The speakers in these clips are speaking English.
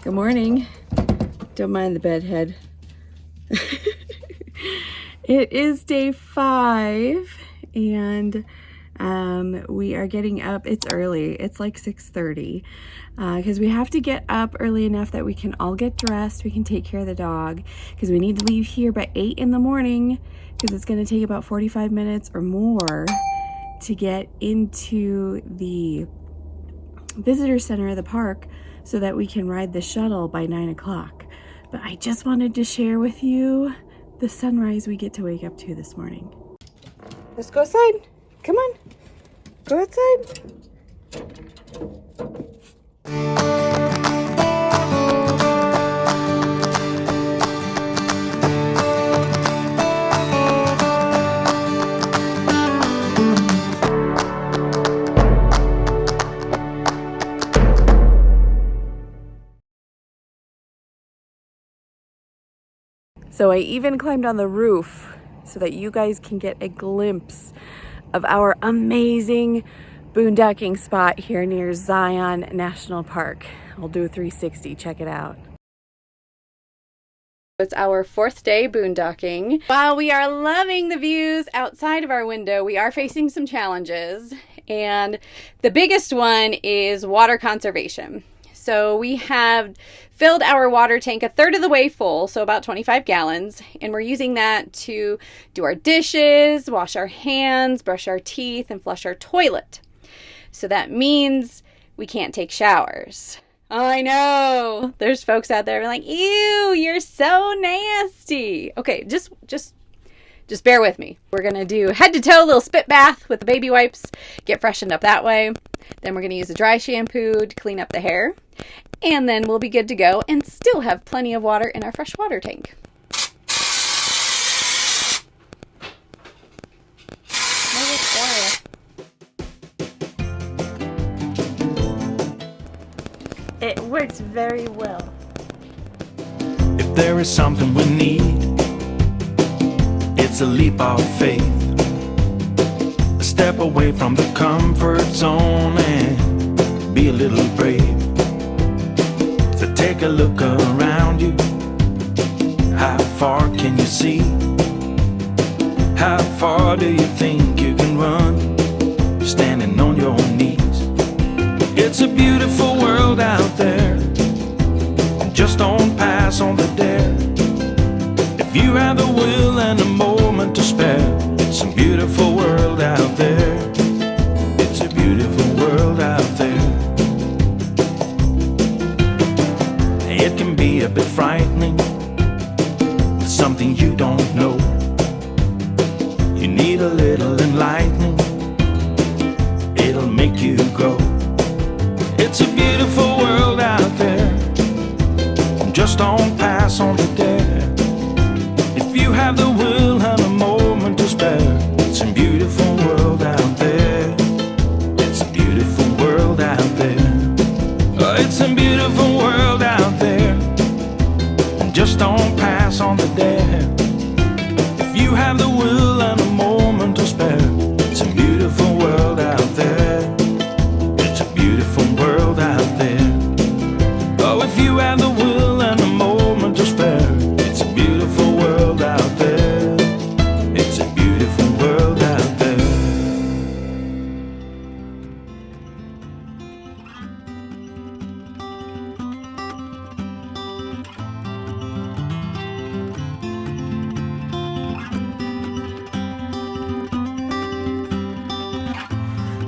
Good morning. Don't mind the bedhead. It is day 5 and we are getting up. It's early. It's like 6:30 because we have to get up early enough that we can all get dressed. We can take care of the dog because we need to leave here by 8 in the morning because it's going to take about 45 minutes or more to get into the visitor center of the park so that we can ride the shuttle by 9 o'clock. But I just wanted to share with you the sunrise we get to wake up to this morning. Let's go outside. Come on. Go outside. So I even climbed on the roof so that you guys can get a glimpse of our amazing boondocking spot here near Zion National Park. I'll do a 360, check it out. It's our 4th day boondocking. While we are loving the views outside of our window, we are facing some challenges, and the biggest one is water conservation. So we have filled our water tank a third of the way full, so about 25 gallons, and we're using that to do our dishes, wash our hands, brush our teeth, and flush our toilet. So that means we can't take showers. I know, there's folks out there like, ew, you're so nasty. Okay, just bear with me. We're gonna do head to toe little spit bath with the baby wipes, get freshened up that way. Then we're gonna use a dry shampoo to clean up the hair. And then we'll be good to go and still have plenty of water in our fresh water tank. It works very well. If there is something we need, it's a leap of faith. A step away from the comfort zone and be a little brave. So take a look around you. How far can you see? How far do you think you can run? Standing on your knees. It's a beautiful world out there. Just don't pass on the dare. If you have the will and a moment to spare, it's a beautiful world out there. It's a beautiful world out there. It can be a bit frightening, something you don't know. You need a little enlightening, it'll make you grow. It's a beautiful world out there. Just don't pass on the dare. If you have the will and a moment to spare, it's a beautiful world out there. It's a beautiful world out there. Oh, it's a beautiful world out there. Just don't pass on the dare. If you have the will and a moment to spare, it's a beautiful world out there. It's a beautiful world out there. Oh, if you have the will and a moment to spare, it's a beautiful world out there. It's a beautiful world out there.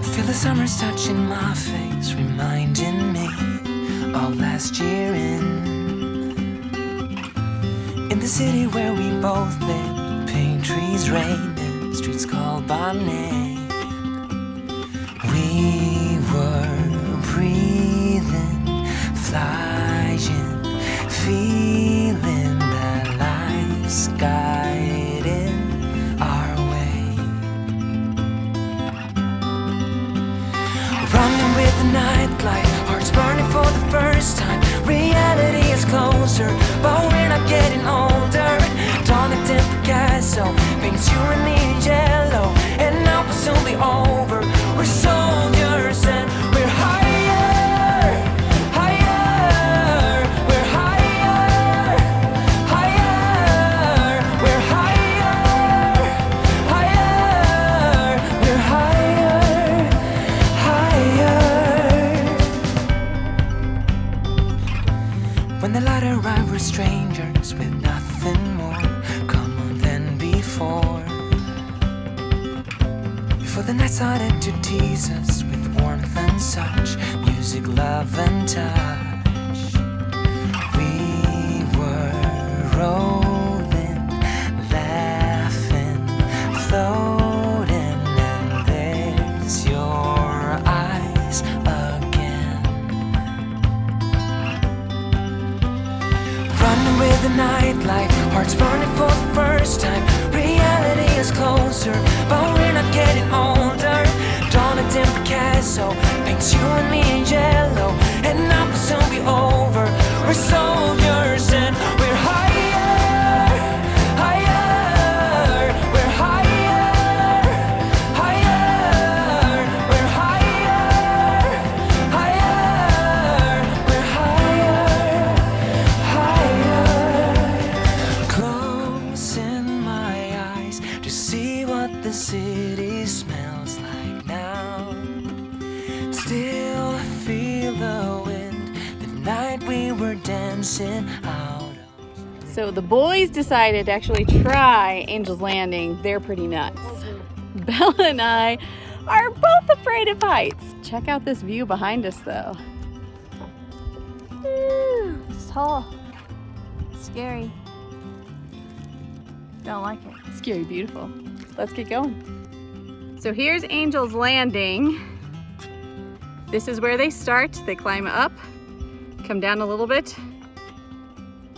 Feel the summer's touching my face, reminding me of last year in the city where we both lived. Pine trees rain and streets called by name. We were breathing, flying, feeling that life's guiding our way. Running with the nightlight, hearts burning for the first time. Reality is closer, but we're not getting older. Dawn at Picasso paints you and me in yellow, and now will soon be over. We're soldiers and we're higher, higher. We're When the light arrived, we're strangers with nothing more common than before. Before the night started to tease us with warmth and such, music, love and touch. We were rolling, laughing, floating, and there's your eyes again. Running with the nightlight, hearts burning for the first time. Reality is closer, but we're not getting older. Dawn a dim Picasso paints you and me in yellow, and now will soon be over. We're soldiers and we're higher, higher. We're higher, higher. We're higher, higher. We're higher, higher. Closing my eyes to see what the city smells like now. Still feel the wind, the night we were dancing out. So the boys decided to actually try Angel's Landing. They're pretty nuts. Bella and I are both afraid of heights. Check out this view behind us though. Ooh, it's tall. Scary. Don't like it. Scary beautiful. Let's get going. So here's Angel's Landing. This is where they start. They climb up, come down a little bit,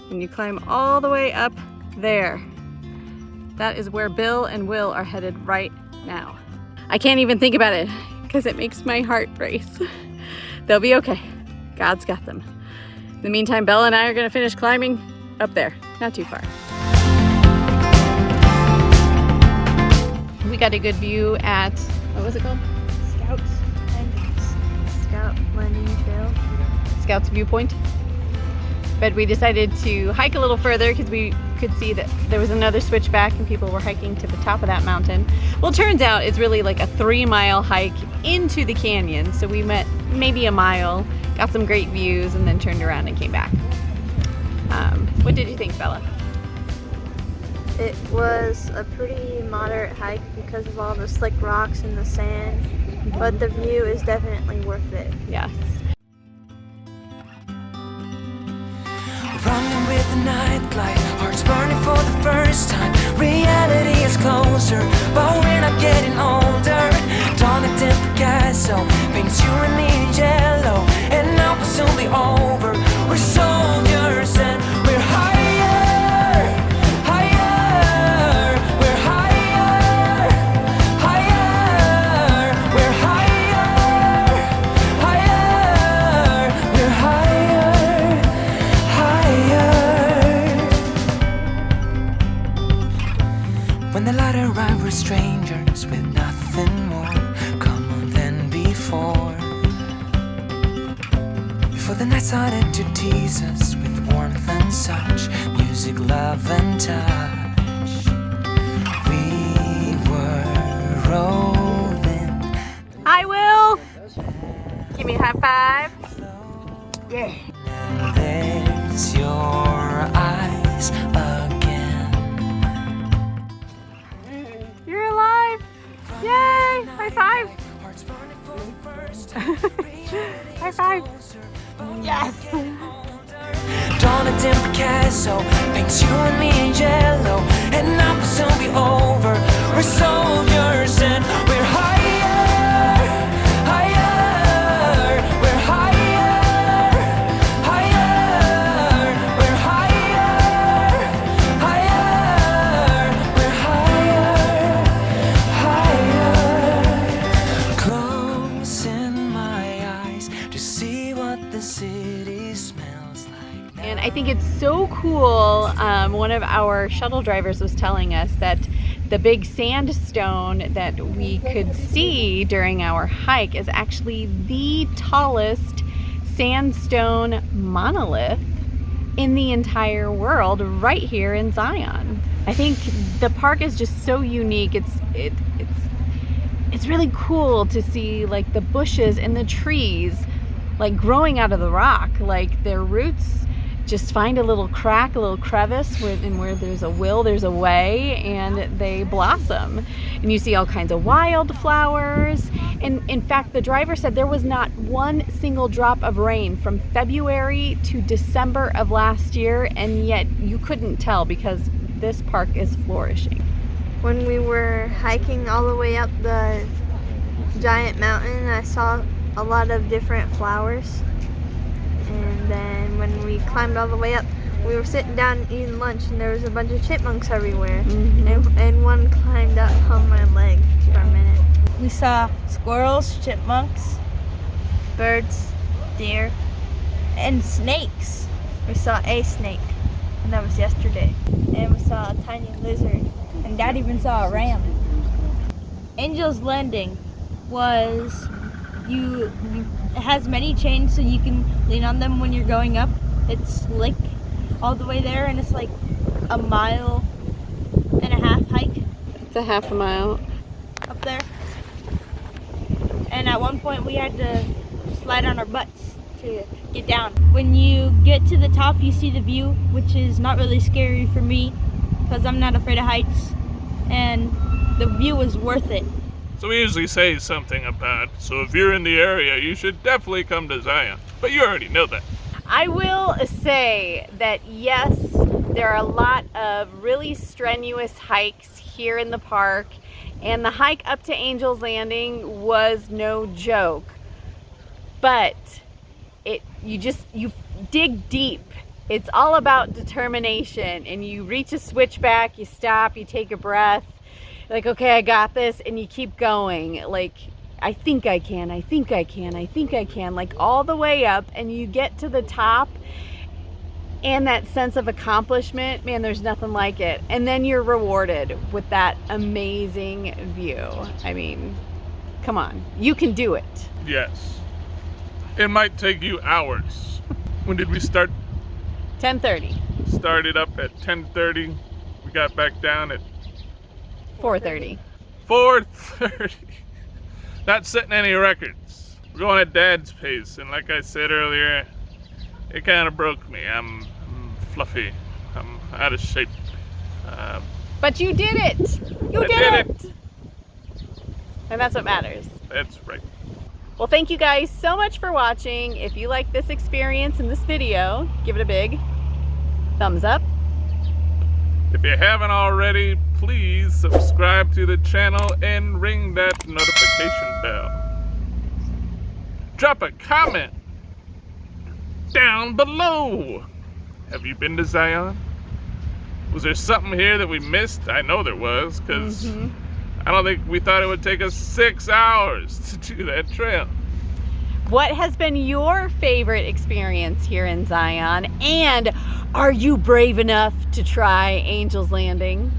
and you climb all the way up there. That is where Bill and Will are headed right now. I can't even think about it because it makes my heart race. They'll be okay. God's got them. In the meantime, Bella and I are gonna finish climbing up there, not too far. We got a good view at, what was it called? Scout Landing Trail. Scout's Viewpoint. But we decided to hike a little further because we could see that there was another switchback and people were hiking to the top of that mountain. Well, it turns out it's really like a 3-mile hike into the canyon. So we went maybe a mile, got some great views, and then turned around and came back. What did you think, Bella? It was a pretty moderate hike because of all the slick rocks and the sand, but the view is definitely worth it. Yes. Running with the nightlight, hearts burning for the first time. Reality is closer, but we're not getting older. Dawn a dim Picasso paints you and me in yellow, and now will soon be over. We're soldiers and we're higher, higher. We're higher, higher. We're higher, higher. We're higher, higher. When the light arrived, we're strangers with nothing more common than before. Before the night started to tease us with warmth and such, music, love and touch. We were rolling. Hi, Will. Give me a high five. Yeah. And there's your eyes again. You're alive. Yay. High five. High five. Yes. Dawn a dim Picasso paints you and me in yellow, and now will soon be over. We're soldiers and we're higher, higher. We're higher, higher. We're higher, higher. We're higher, higher. Closing my eyes to see what the city smells like now. And I think it's so cool. One of our shuttle drivers was telling us that the big sandstone that we could see during our hike is actually the tallest sandstone monolith in the entire world right here in Zion. I think the park is just so unique. It's really cool to see like the bushes and the trees like growing out of the rock, like their roots just find a little crack, a little crevice, and where there's a will, there's a way, and they blossom. And you see all kinds of wildflowers. And in fact, the driver said there was not one single drop of rain from February to December of last year, and yet you couldn't tell because this park is flourishing. When we were hiking all the way up the giant mountain, I saw a lot of different flowers. And then when we climbed all the way up, we were sitting down eating lunch, and there was a bunch of chipmunks everywhere. And one climbed up on my leg for a minute. We saw squirrels, chipmunks, birds, deer, and snakes. We saw a snake, and that was yesterday. And we saw a tiny lizard. And Dad even saw a ram. Angel's Landing was it has many chains so you can lean on them when you're going up. It's slick all the way there, and it's like a 1.5 mile hike. It's a half a mile up there. And at one point we had to slide on our butts to get down. When you get to the top, you see the view, which is not really scary for me because I'm not afraid of heights, and the view was worth it. So we usually say something about, so if you're in the area, you should definitely come to Zion. But you already know that. I will say that yes, there are a lot of really strenuous hikes here in the park, and the hike up to Angel's Landing was no joke. But you dig deep. It's all about determination, and you reach a switchback, you stop, you take a breath, like, okay, I got this, and you keep going. Like, I think I can, like all the way up, and you get to the top, and that sense of accomplishment, man, there's nothing like it. And then you're rewarded with that amazing view. I mean, come on, you can do it. Yes. It might take you hours. When did we start? 10:30. Started up at 10:30. We got back down at 4:30. 4:30. Not setting any records. We're going at Dad's pace, and like I said earlier, it kind of broke me. I'm fluffy. I'm out of shape. But you did it. You did it. And that's what matters. That's right. Well, thank you guys so much for watching. If you like this experience and this video, give it a big thumbs up. If you haven't already, please subscribe to the channel and ring that notification bell. Drop a comment down below. Have you been to Zion? Was there something here that we missed? I know there was, because I don't think we thought it would take us 6 hours to do that trail. What has been your favorite experience here in Zion? And are you brave enough to try Angel's Landing?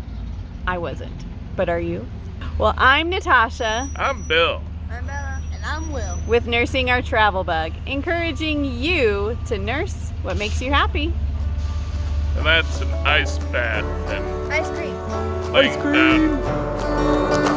I wasn't, but are you? Well, I'm Natasha. I'm Bill. I'm Bella. And I'm Will. With Nursing Our Travel Bug, encouraging you to nurse what makes you happy. And that's an ice bath and Ice cream. laying down.